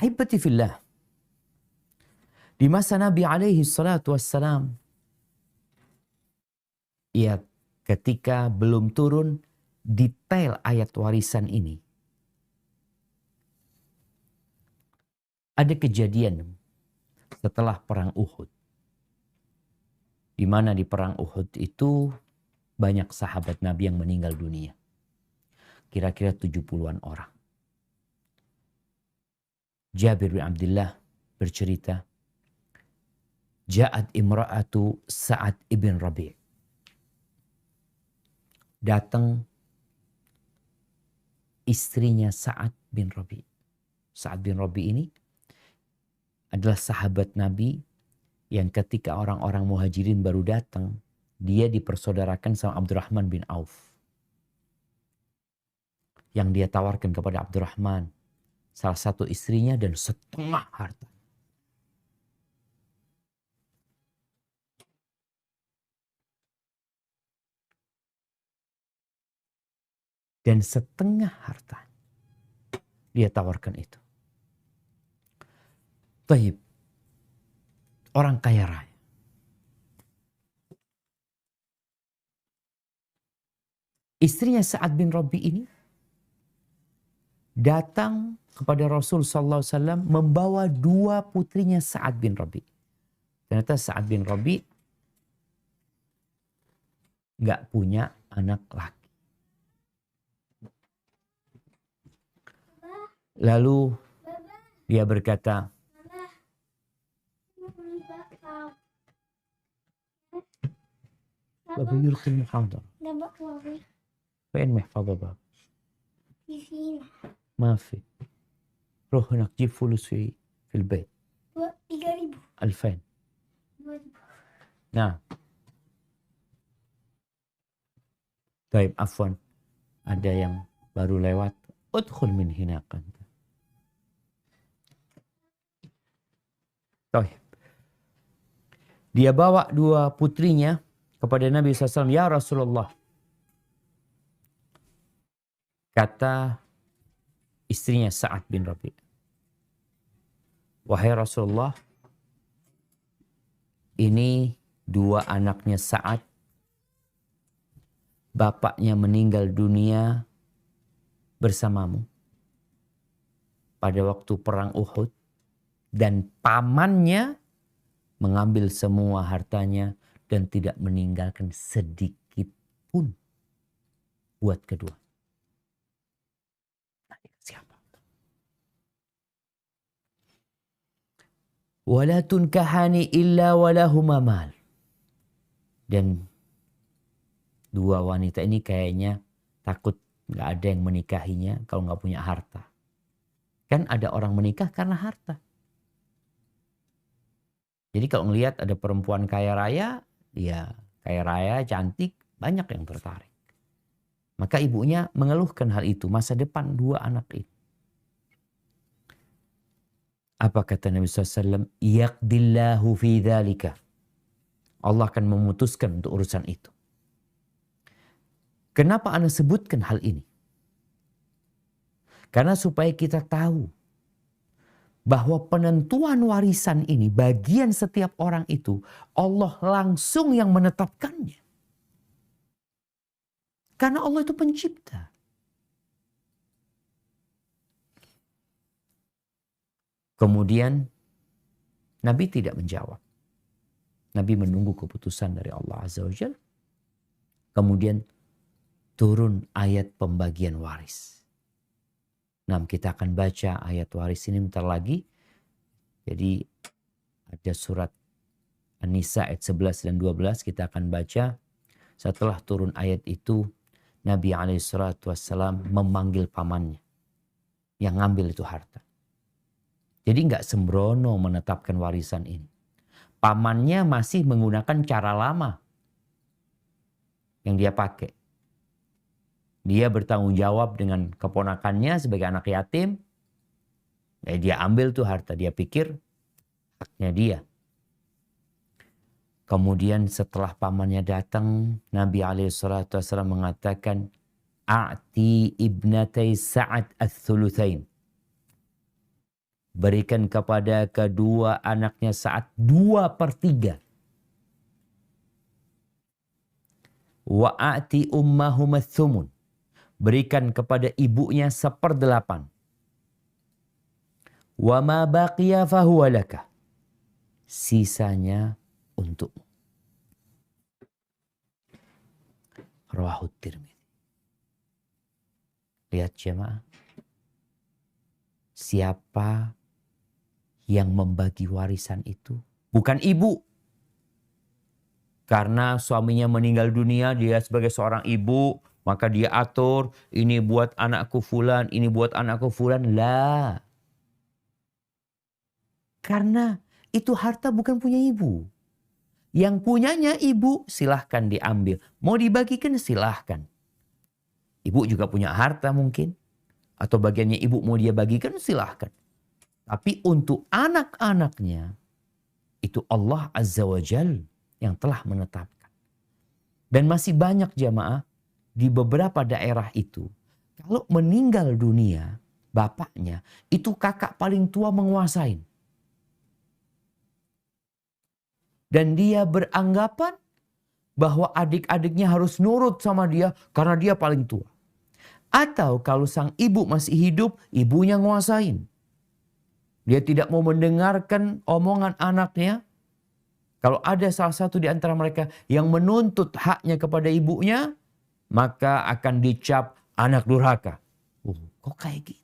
Ahibati fillah, di masa Nabi alaihi salatu wassalam, ya ketika belum turun detail ayat warisan ini, ada kejadian setelah perang Uhud. Di mana di perang Uhud itu banyak sahabat Nabi yang meninggal dunia. Kira-kira 70-an orang. Jabir bin Abdullah bercerita, Ja'at imra'atu Sa'ad ibn Rabi'. Datang istrinya Sa'ad bin Rabi'. Sa'ad bin Rabi' ini adalah sahabat Nabi yang ketika orang-orang muhajirin baru datang, dia dipersaudarakan sama Abdurrahman bin Auf. Yang dia tawarkan kepada Abdurrahman salah satu istrinya dan setengah harta. Dan setengah harta dia tawarkan itu. Taib, orang kaya raya. Istrinya Sa'ad bin Rabi ini datang kepada Rasul sallallahu alaihi wasallam membawa dua putrinya Sa'ad bin Rabi. Ternyata Sa'ad bin Rabi nggak punya anak laki. Lalu dia berkata, Baba yulqi al-muhadara. فين محفظة بابا؟ ما في. روح هناك جيب فلوس في البيت. 2000. نعم. طيب عفوا. Ada yang baru lewat. Udkhul min hina anta. طيب. Dia bawa dua putrinya kepada Nabi SAW. Ya Rasulullah. Kata istrinya Sa'ad bin Rabi'. Wahai Rasulullah, ini dua anaknya Sa'ad. Bapaknya meninggal dunia bersamamu pada waktu perang Uhud. Dan pamannya mengambil semua hartanya dan tidak meninggalkan sedikit pun buat kedua. Siapa? Wala tunkahani illa walahuma mal. Dan dua wanita ini kayaknya takut nggak ada yang menikahinya kalau nggak punya harta. Kan ada orang menikah karena harta. Jadi kalau ngelihat ada perempuan kaya raya, ya kaya raya, cantik, banyak yang tertarik. Maka ibunya mengeluhkan hal itu, masa depan dua anak itu. Apa kata Nabi SAW? Yaqdillahu fi dhalika. Allah akan memutuskan untuk urusan itu. Kenapa Anda sebutkan hal ini? Karena supaya kita tahu bahwa penentuan warisan ini, bagian setiap orang itu, Allah langsung yang menetapkannya. Karena Allah itu pencipta. Kemudian Nabi tidak menjawab. Nabi menunggu keputusan dari Allah Azza wa Jalla. Kemudian turun ayat pembagian waris. Nah, kita akan baca ayat waris ini bentar lagi. Jadi ada surat An-Nisa ayat 11 dan 12 kita akan baca. Setelah turun ayat itu, Nabi SAW memanggil pamannya yang ngambil itu harta. Jadi nggak sembrono menetapkan warisan ini. Pamannya masih menggunakan cara lama yang dia pakai. Dia bertanggung jawab dengan keponakannya sebagai anak yatim. Dia ambil tuh harta, dia pikir haknya dia. Kemudian setelah pamannya datang, Nabi SAW mengatakan, A'ti ibnatai Sa'ad ats-thulutsain. berikan kepada kedua anaknya saat 2/3. Wa'ati ummahum ats-tsumun, berikan kepada ibunya 1/8. Wa ma baqiya fahuwa laka, sisanya untukmu. Rawahut Tirmidzi. Lihat jemaah, siapa yang membagi warisan itu? Bukan ibu. Karena suaminya meninggal dunia, dia sebagai seorang ibu, maka dia atur, ini buat anakku fulan, ini buat anakku fulan. Lah. Karena itu harta bukan punya ibu. Yang punyanya ibu silahkan diambil. Mau dibagikan silahkan. Ibu juga punya harta mungkin. Atau bagiannya ibu mau dia bagikan silahkan. Tapi untuk anak-anaknya, itu Allah Azza wa Jal yang telah menetapkan. Dan masih banyak jamaah di beberapa daerah itu. Kalau meninggal dunia bapaknya, itu kakak paling tua menguasai. Dan dia beranggapan bahwa adik-adiknya harus nurut sama dia karena dia paling tua. Atau kalau sang ibu masih hidup, ibunya nguasain. Dia tidak mau mendengarkan omongan anaknya. Kalau ada salah satu di antara mereka yang menuntut haknya kepada ibunya, maka akan dicap anak durhaka. Kok kayak gitu?